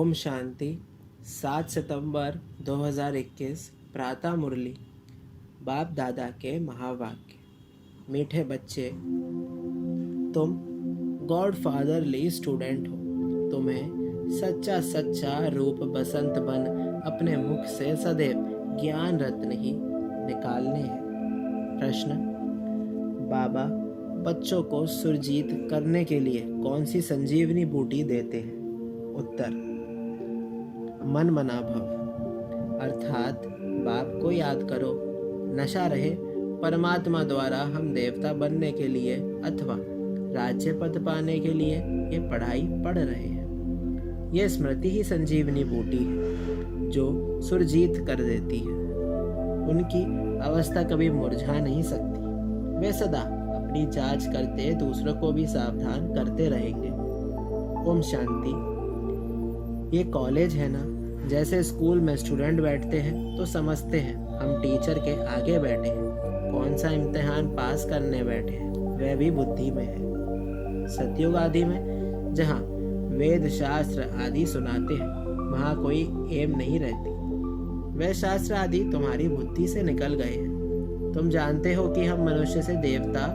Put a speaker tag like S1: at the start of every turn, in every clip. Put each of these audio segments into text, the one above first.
S1: ओम शांति। 7 सितंबर 2021 प्रातः मुरली। बाप दादा के महावाक्य। मीठे बच्चे, तुम गॉड फादरली स्टूडेंट हो। तुम्हें सच्चा सच्चा रूप बसंत बन अपने मुख से सदैव ज्ञान रत्न ही निकालने हैं। प्रश्न: बाबा बच्चों को सुरजीत करने के लिए कौन सी संजीवनी बूटी देते हैं? उत्तर: मन मना भव, अर्थात बाप को याद करो। नशा रहे परमात्मा द्वारा हम देवता बनने के लिए अथवा राज्य पद पाने के लिए ये पढ़ाई पढ़ रहे हैं। ये स्मृति ही संजीवनी बूटी है जो सुरजीत कर देती है। उनकी अवस्था कभी मुरझा नहीं सकती। वे सदा अपनी जांच करते दूसरों को भी सावधान करते रहेंगे। ओम शांति। ये कॉलेज है ना, जैसे स्कूल में स्टूडेंट बैठते हैं तो समझते हैं हम टीचर के आगे बैठे हैं, कौन सा इम्तिहान पास करने बैठे हैं वह भी बुद्धि में है। सतयुग आदि में जहाँ वेद शास्त्र आदि सुनाते हैं वहाँ कोई एम नहीं रहती। वह शास्त्र आदि तुम्हारी बुद्धि से निकल गए हैं। तुम जानते हो कि हम मनुष्य से देवता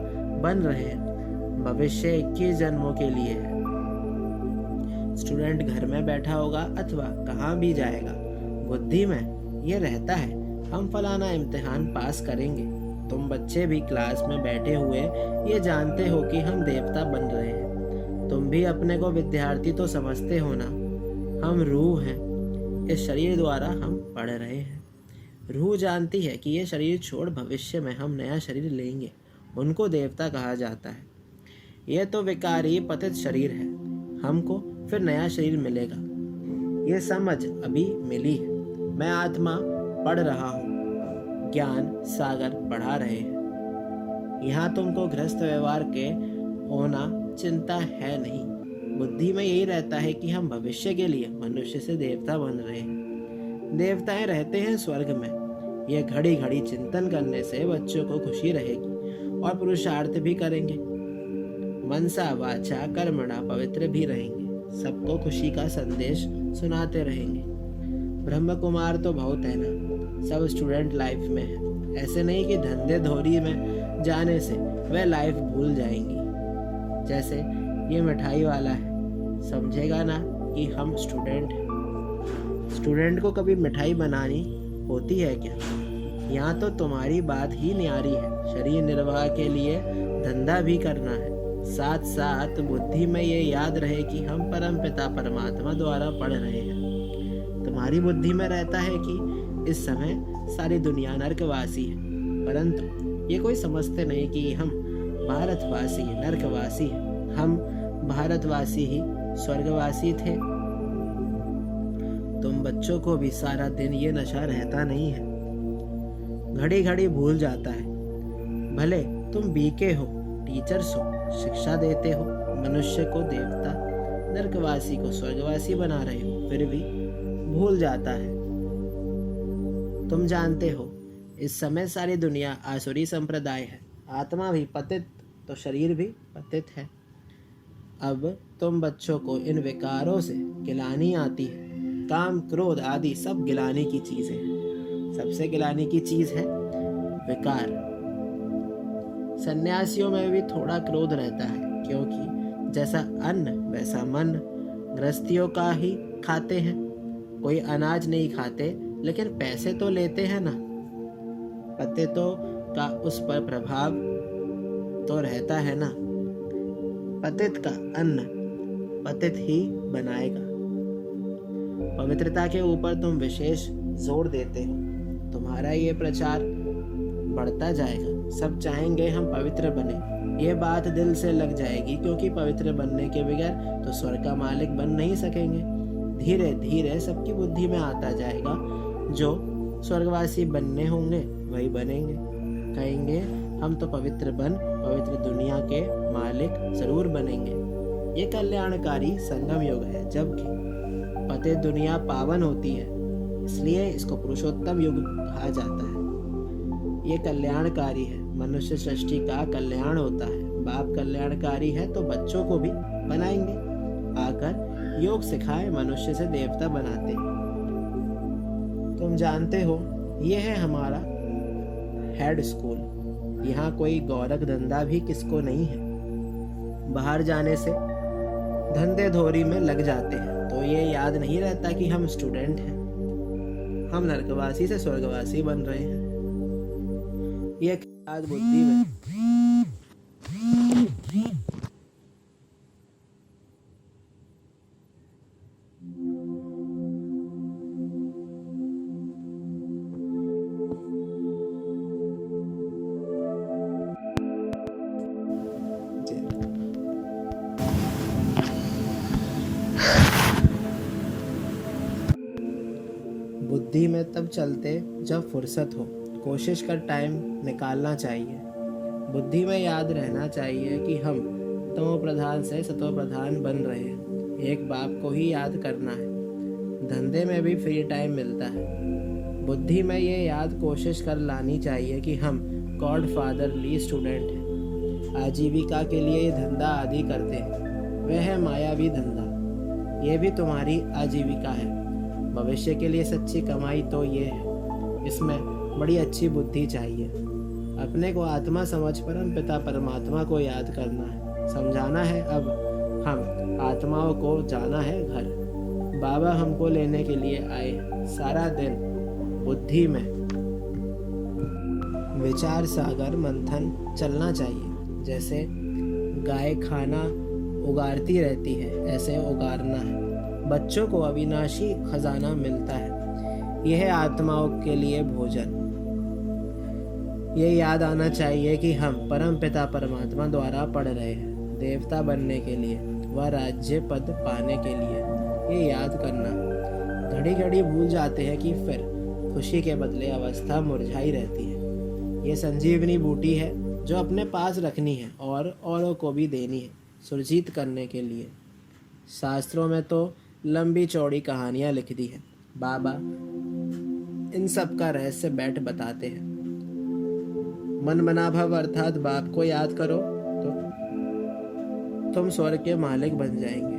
S1: बन रहे हैं। भविष्य 21 जन्मों के लिए है। स्टूडेंट घर में बैठा होगा अथवा कहाँ भी जाएगा, बुद्धि में ये रहता है हम फलाना इम्तिहान पास करेंगे। तुम बच्चे भी क्लास में बैठे हुए ये जानते हो कि हम देवता बन रहे हैं। तुम भी अपने को विद्यार्थी तो समझते हो ना। हम रूह हैं, इस शरीर द्वारा हम पढ़ रहे हैं। रूह जानती है कि ये शरीर छोड़ भविष्य में हम नया शरीर लेंगे, उनको देवता कहा जाता है। ये तो विकारी पतित शरीर है, हमको फिर नया शरीर मिलेगा। ये समझ अभी मिली है। मैं आत्मा पढ़ रहा हूँ, ज्ञान सागर पढ़ा रहे हैं। यहाँ तुमको गृहस्थ व्यवहार के होना चिंता है नहीं। बुद्धि में यही रहता है कि हम भविष्य के लिए मनुष्य से देवता बन रहे हैं। देवताएं रहते हैं स्वर्ग में। यह घड़ी घड़ी चिंतन करने से बच्चों को खुशी रहेगी और पुरुषार्थ भी करेंगे। मनसा वाचा कर्मणा पवित्र भी रहेंगे। सबको खुशी का संदेश सुनाते रहेंगे। ब्रह्म कुमार तो बहुत है ना, सब स्टूडेंट लाइफ में है। ऐसे नहीं कि धंधे धोरी में जाने से वह लाइफ भूल जाएंगी। जैसे ये मिठाई वाला है, समझेगा ना कि हम स्टूडेंट हैं। स्टूडेंट को कभी मिठाई बनानी होती है क्या? यहाँ तो तुम्हारी बात ही न्यारी है। शरीर निर्वाह के लिए धंधा भी करना है, साथ साथ बुद्धि में ये याद रहे कि हम परम पिता परमात्मा द्वारा पढ़ रहे हैं। तुम्हारी बुद्धि में रहता है कि इस समय सारी दुनिया नरकवासी है, परंतु ये कोई समझते नहीं कि हम भारतवासी नरकवासी हैं। हम भारतवासी ही स्वर्गवासी थे। तुम बच्चों को भी सारा दिन ये नशा रहता नहीं है, घड़ी घड़ी भूल जाता है। भले तुम बीके हो, टीचर्स हो, शिक्षा देते हो, मनुष्य को देवता, नरकवासी को स्वर्गवासी बना रहे हो, फिर भी भूल जाता है। तुम जानते हो इस समय सारी दुनिया आसुरी संप्रदाय है। आत्मा भी पतित तो शरीर भी पतित है। अब तुम बच्चों को इन विकारों से गिलानी आती है। काम क्रोध आदि सब गिलाने की चीजें हैं। सबसे गिलाने की चीज है विकार। सन्यासियों में भी थोड़ा क्रोध रहता है, क्योंकि जैसा अन्न वैसा मन। गृहस्थियों का ही खाते हैं, कोई अनाज नहीं खाते, लेकिन पैसे तो लेते हैं ना। पतितों का उस पर प्रभाव तो रहता है ना। पतित का अन्न पतित ही बनाएगा। पवित्रता के ऊपर तुम विशेष जोर देते हो। तुम्हारा ये प्रचार बढ़ता जाएगा। सब चाहेंगे हम पवित्र बने। ये बात दिल से लग जाएगी, क्योंकि पवित्र बनने के बगैर तो स्वर्ग का मालिक बन नहीं सकेंगे। धीरे धीरे सबकी बुद्धि में आता जाएगा, जो स्वर्गवासी बनने होंगे वही बनेंगे। कहेंगे हम तो पवित्र बन पवित्र दुनिया के मालिक जरूर बनेंगे। ये कल्याणकारी संगम युग है, जबकि पतित दुनिया पावन होती है, इसलिए इसको पुरुषोत्तम युग कहा जाता है। ये कल्याणकारी है, मनुष्य सृष्टि का कल्याण होता है। बाप कल्याणकारी है तो बच्चों को भी बनाएंगे। आकर योग सिखाए मनुष्य से देवता बनाते। तुम जानते हो ये है हमारा हेड स्कूल। यहाँ कोई गोरख धंधा भी किसको नहीं है। बाहर जाने से धंधे धोरी में लग जाते हैं तो ये याद नहीं रहता कि हम स्टूडेंट हैं। हम नरकवासी से स्वर्गवासी बन रहे हैं। ये आज बुद्धि में बुद्धि में तब चलते जब फुर्सत हो। कोशिश कर टाइम निकालना चाहिए। बुद्धि में याद रहना चाहिए कि हम तमो प्रधान से सतो प्रधान बन रहे हैं। एक बाप को ही याद करना है। धंधे में भी फ्री टाइम मिलता है। बुद्धि में ये याद कोशिश कर लानी चाहिए कि हम गॉड फादरली स्टूडेंट हैं। आजीविका के लिए ये धंधा आदि करते हैं। वह है मायावी धंधा। ये भी तुम्हारी आजीविका है। भविष्य के लिए सच्ची कमाई तो ये है। इसमें बड़ी अच्छी बुद्धि चाहिए। अपने को आत्मा समझ परम पिता परमात्मा को याद करना है। समझाना है अब हम आत्माओं को जाना है घर। बाबा हमको लेने के लिए आए। सारा दिन बुद्धि में विचार सागर मंथन चलना चाहिए। जैसे गाय खाना उगारती रहती है ऐसे उगारना है। बच्चों को अविनाशी खजाना मिलता है। यह है आत्माओं के लिए भोजन। ये याद आना चाहिए कि हम परम पिता परमात्मा द्वारा पढ़ रहे हैं। देवता बनने के लिए व राज्य पद पाने के लिए ये याद करना। घड़ी घड़ी भूल जाते हैं कि फिर खुशी के बदले अवस्था मुरझाई रहती है। ये संजीवनी बूटी है जो अपने पास रखनी है और औरों को भी देनी है सुरजीत करने के लिए। शास्त्रों में तो लंबी चौड़ी कहानियां लिख दी है। बाबा इन सब का रहस्य बैठ बताते हैं। मन मना भव अर्थात बाप को याद करो तो तुम स्वर्ग के मालिक बन जाएंगे।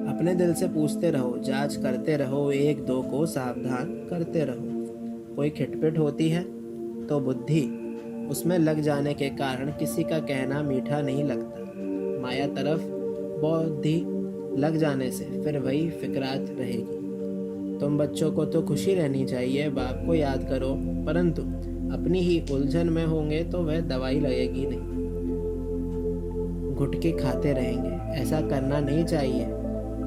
S1: अपने दिल से पूछते रहो, जांच करते रहो, एक दो को सावधान करते रहो। कोई खिटपिट होती है तो बुद्धि उसमें लग जाने के कारण किसी का कहना मीठा नहीं लगता। माया तरफ बुद्धि लग जाने से फिर वही फिक्रात रहेगी। तुम बच्चों को तो खुशी रहनी चाहिए, बाप को याद करो, परंतु अपनी ही उलझन में होंगे तो वह दवाई लगेगी नहीं। गुटके खाते रहेंगे, ऐसा करना नहीं चाहिए।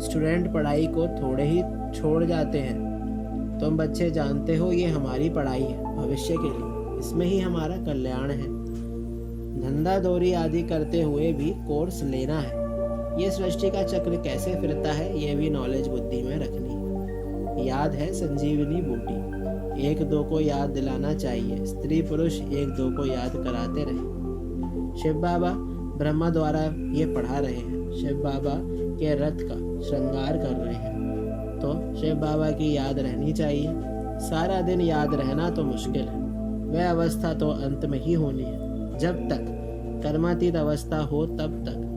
S1: स्टूडेंट पढ़ाई को थोड़े ही छोड़ जाते हैं। तुम बच्चे जानते हो ये हमारी पढ़ाई है भविष्य के लिए। इसमें ही हमारा कल्याण है। धंधा दौरी आदि करते हुए भी कोर्स लेना है। ये सृष्टि का चक्र कैसे फिरता है ये भी नॉलेज बुद्धि में रखनी है। याद है संजीवनी बूटी। एक दो को याद दिलाना चाहिए। स्त्री पुरुष एक दो को याद कराते रहे। शिव बाबा ब्रह्मा द्वारा ये पढ़ा रहे हैं। शिव बाबा के रथ का श्रृंगार कर रहे हैं तो शिव बाबा की याद रहनी चाहिए। सारा दिन याद रहना तो मुश्किल है। वह अवस्था तो अंत में ही होनी है। जब तक कर्मातीत अवस्था हो तब तक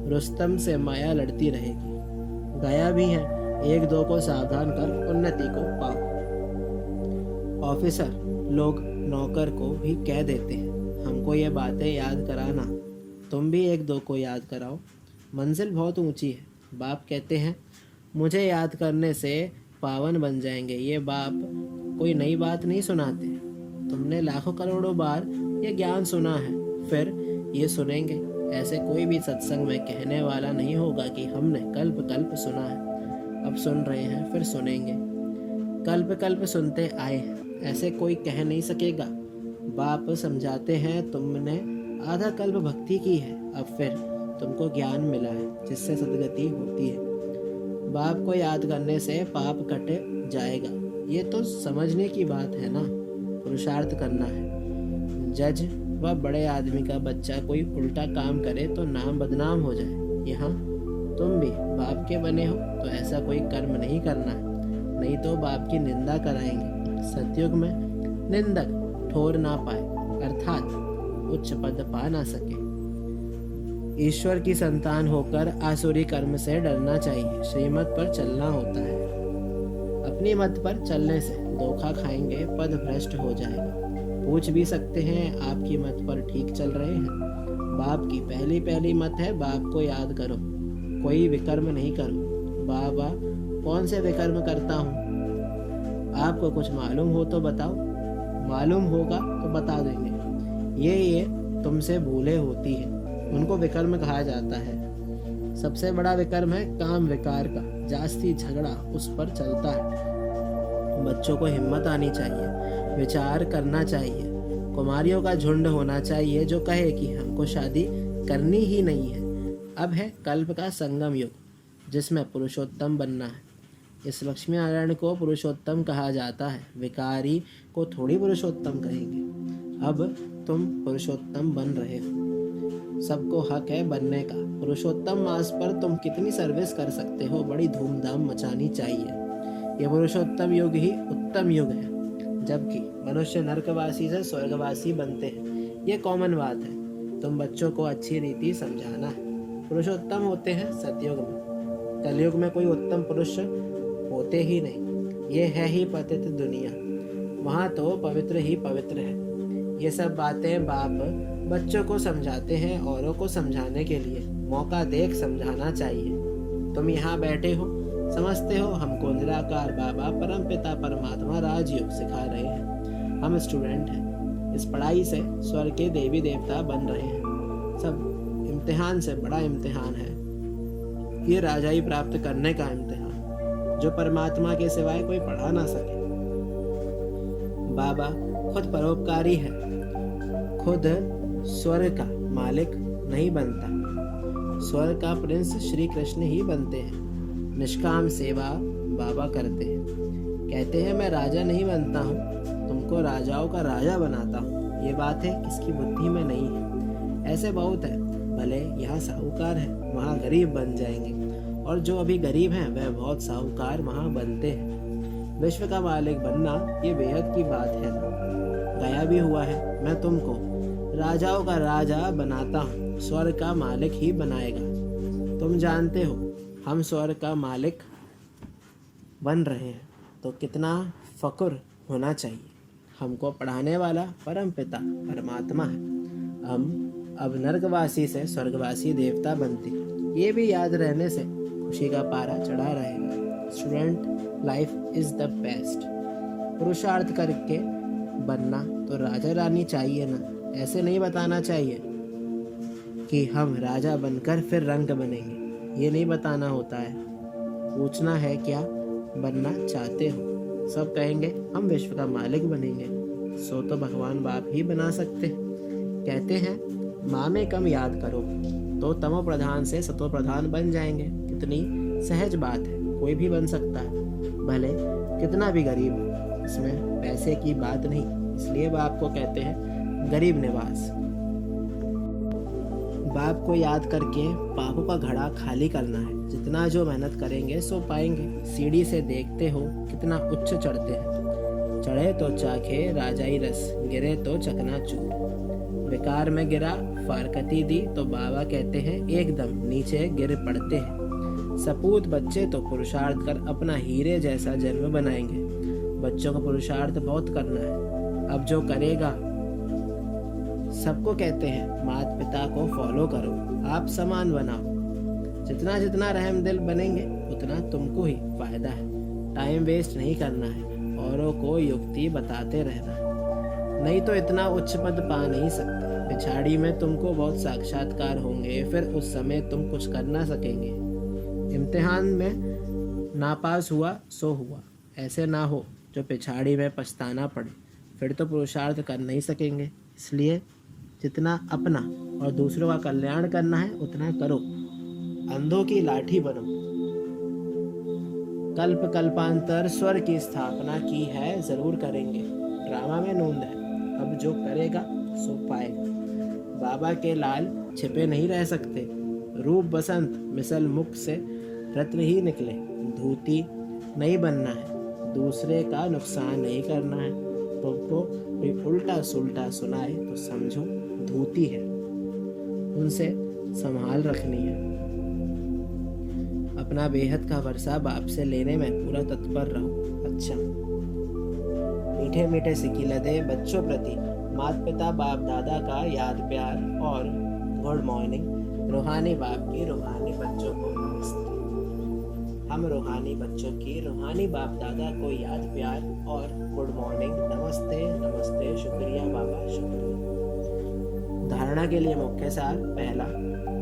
S1: रुस्तम से माया लड़ती रहेगी। गया भी है, एक दो को सावधान कर उन्नति को पाओ। ऑफिसर लोग नौकर को भी कह देते हैं, हमको ये बातें याद कराना। तुम भी एक दो को याद कराओ। मंजिल बहुत ऊंची है। बाप कहते हैं मुझे याद करने से पावन बन जाएंगे। ये बाप कोई नई बात नहीं सुनाते। तुमने लाखों करोड़ों बार ये ज्ञान सुना है, फिर ये सुनेंगे। ऐसे कोई भी सत्संग में कहने वाला नहीं होगा कि हमने कल्प कल्प सुना है, अब सुन रहे हैं, फिर सुनेंगे। कल्प कल्प सुनते आए हैं, ऐसे कोई कह नहीं सकेगा। बाप समझाते हैं तुमने आधा कल्प भक्ति की है, अब फिर तुमको ज्ञान मिला है जिससे सदगति होती है। बाप को याद करने से पाप कट जाएगा। ये तो समझने की बात है ना। पुरुषार्थ करना है। जज व बड़े आदमी का बच्चा कोई उल्टा काम करे तो नाम बदनाम हो जाए। यहाँ तुम भी बाप के बने हो तो ऐसा कोई कर्म नहीं करना है, नहीं तो बाप की निंदा कराएंगे। सतयुग में निंदक ठोर ना पाए, अर्थात उच्च पद पा ना सके। ईश्वर की संतान होकर आसुरी कर्म से डरना चाहिए। श्रीमत पर चलना होता है। अपनी मत पर चलने से धोखा खाएंगे, पद भ्रष्ट हो जाएगा। पूछ भी सकते हैं आपकी मत पर ठीक चल रहे हैं। बाप की पहली पहली मत है, बाप को याद करो, कोई विकर्म नहीं करो। बाबा कौन से विकर्म करता हूँ? आपको कुछ मालूम हो तो बताओ। मालूम होगा तो बता देंगे। ये तुमसे भूले होती है, उनको विकर्म कहा जाता है। सबसे बड़ा विकर्म है काम विकार का, जास्ती झगड़ा उस पर चलता है। बच्चों को हिम्मत आनी चाहिए, विचार करना चाहिए। कुमारियों का झुंड होना चाहिए जो कहे कि हमको शादी करनी ही नहीं है। अब है कल्प का संगम युग, जिसमें पुरुषोत्तम बनना है। इस लक्ष्मी नारायण को पुरुषोत्तम कहा जाता है, विकारी को थोड़ी पुरुषोत्तम कहेंगे। अब तुम पुरुषोत्तम बन रहे हो, सबको हक है बनने का। पुरुषोत्तम मास पर तुम कितनी सर्विस कर सकते हो, बड़ी धूमधाम मचानी चाहिए। ये पुरुषोत्तम युग ही उत्तम युग है, जबकि मनुष्य नरकवासी से स्वर्गवासी बनते हैं। ये कॉमन बात है, तुम बच्चों को अच्छी रीति समझाना है। पुरुषोत्तम होते हैं सतयुग में, कलयुग में कोई उत्तम पुरुष होते ही नहीं। ये है ही पतित दुनिया, वहाँ तो पवित्र ही पवित्र है। ये सब बातें बाप बच्चों को समझाते हैं, औरों को समझाने के लिए मौका देख समझाना चाहिए। तुम यहाँ बैठे हो, समझते हो हमको निराकार बाबा परमपिता परमात्मा राजयोग सिखा रहे हैं। हम स्टूडेंट हैं, इस पढ़ाई से स्वर्ग के देवी देवता बन रहे हैं। सब इम्तिहान से बड़ा इम्तिहान है ये, राजाई प्राप्त करने का इम्तिहान, जो परमात्मा के सिवाय कोई पढ़ा ना सके। बाबा खुद परोपकारी है, खुद स्वर्ग का मालिक नहीं बनता, स्वर्ग का प्रिंस श्री कृष्ण ही बनते हैं। निष्काम सेवा बाबा करते हैं, कहते हैं मैं राजा नहीं बनता हूँ, तुमको राजाओं का राजा बनाता हूँ। ये बातें किसकी बुद्धि में नहीं है। ऐसे बहुत है, भले यहाँ साहूकार है, वहाँ गरीब बन जाएंगे, और जो अभी गरीब हैं वह बहुत साहूकार वहाँ बनते हैं। विश्व का मालिक बनना ये बेहद की बात है। गया भी हुआ है, मैं तुमको राजाओं का राजा बनाता हूँ, स्वर्ग का मालिक ही बनाएगा। तुम जानते हो हम स्वर्ग का मालिक बन रहे हैं, तो कितना फक्र होना चाहिए। हमको पढ़ाने वाला परम पिता परमात्मा है। हम अब नरकवासी से स्वर्गवासी देवता बनते, ये भी याद रहने से खुशी का पारा चढ़ा रहेगा। Student, life is the best. पुरुषार्थ करके बनना तो राजा रानी चाहिए ना, ऐसे नहीं बताना चाहिए कि हम राजा बनकर फिर रंक बनेंगे, ये नहीं बताना होता है। पूछना है क्या बनना चाहते हो। सब कहेंगे हम विश्व का मालिक बनेंगे, सो तो भगवान बाप ही बना सकते। कहते हैं माँ में कम याद करो तो तमो प्रधान से सतो प्रधान बन जाएंगे। कितनी सहज बात है, कोई भी बन सकता है, भले कितना भी गरीब हो। इसमें पैसे की बात नहीं, इसलिए बाप को कहते हैं गरीब निवास। बाप को याद करके पापों का घड़ा खाली करना है। जितना जो मेहनत करेंगे सो पाएंगे। सीढ़ी से देखते हो कितना उच्च चढ़ते हैं। चढ़े तो चाखे राजाई रस, गिरे तो चकनाचूर। विकार में गिरा फारकती दी तो बाबा कहते हैं एकदम नीचे गिर पड़ते हैं। सपूत बच्चे तो पुरुषार्थ कर अपना हीरे जैसा जन्म बनाएंगे। बच्चों को पुरुषार्थ बहुत करना है। अब जो करेगा, सबको कहते हैं माता पिता को फॉलो करो, आप समान बनाओ। जितना जितना रहम दिल बनेंगे उतना तुमको ही फायदा है। टाइम वेस्ट नहीं करना है, औरों को युक्ति बताते रहना है, नहीं तो इतना उच्च पद पा नहीं सकते। पिछाड़ी में तुमको बहुत साक्षात्कार होंगे, फिर उस समय तुम कुछ कर ना सकेंगे। इम्तिहान में नापास हुआ सो हुआ, ऐसे ना हो जो पिछाड़ी में पछताना पड़े, फिर तो पुरुषार्थ कर नहीं सकेंगे। इसलिए जितना अपना और दूसरों का कल्याण करना है उतना करो। अंधों की लाठी बनो। कल्प कल्पांतर स्वर की स्थापना की है, जरूर करेंगे। ड्रामा में नूंद है, अब जो करेगा सो पाएगा। बाबा के लाल छिपे नहीं रह सकते। रूप बसंत मिसल मुख से रत्न ही निकले। धूती नहीं बनना है, दूसरे का नुकसान नहीं करना है। तुमको कोई उल्टा सुल्टा सुनाए तो समझो धूती है। उनसे संभाल रखनी है। अपना बेहद का वर्षा बाप से लेने में पूरा तत्पर रहो। अच्छा, मीठे मीठे सिकिलदे बच्चों प्रति माता पिता बाप दादा का याद प्यार और गुड मॉर्निंग। रूहानी बाप की रूहानी बच्चों को नमस्ते। हम रूहानी बच्चों की रूहानी बाप दादा को याद प्यार और गुड मॉर्निंग, नमस्ते नमस्ते, शुक्रिया बाबा शुक्रिया। धारणा के लिए मुख्य सार। पहला,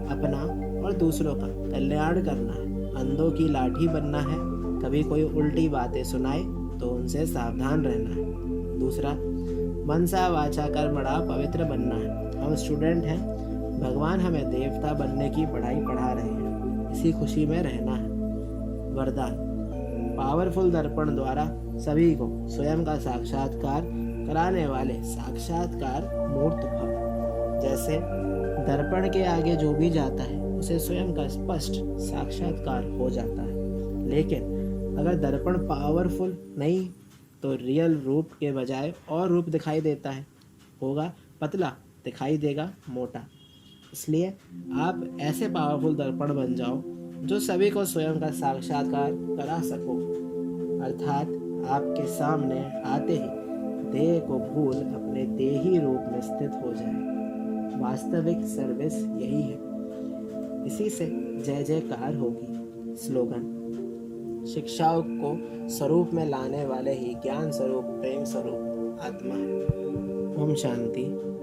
S1: अपना और दूसरों का कल्याण करना है। अंधों की लाठी बनना है। कभी कोई उल्टी बातें सुनाए तो उनसे सावधान रहना है। दूसरा, मनसा वाचा कर्मणा पवित्र बनना है। हम स्टूडेंट हैं, भगवान हमें देवता बनने की पढ़ाई पढ़ा रहे हैं, इसी खुशी में रहना है। वरदान, पावरफुल दर्पण द्वारा सभी को स्वयं का साक्षात्कार कराने वाले साक्षात्कार मूर्त भव। जैसे दर्पण के आगे जो भी जाता है उसे स्वयं का स्पष्ट साक्षात्कार हो जाता है। लेकिन अगर दर्पण पावरफुल नहीं तो रियल रूप के बजाय और रूप दिखाई देता है। होगा पतला, दिखाई देगा मोटा। इसलिए आप ऐसे पावरफुल दर्पण बन जाओ जो सभी को स्वयं का साक्षात्कार करा सको। अर्थात आपके सामने आते ही देह को भूल अपने देही रूप में स्थित हो जाए। वास्तविक सर्विस यही है। इसी से जय जयकार होगी। स्लोगन, शिक्षाओं को स्वरूप में लाने वाले ही ज्ञान स्वरूप प्रेम स्वरूप आत्मा है। ओम शांति।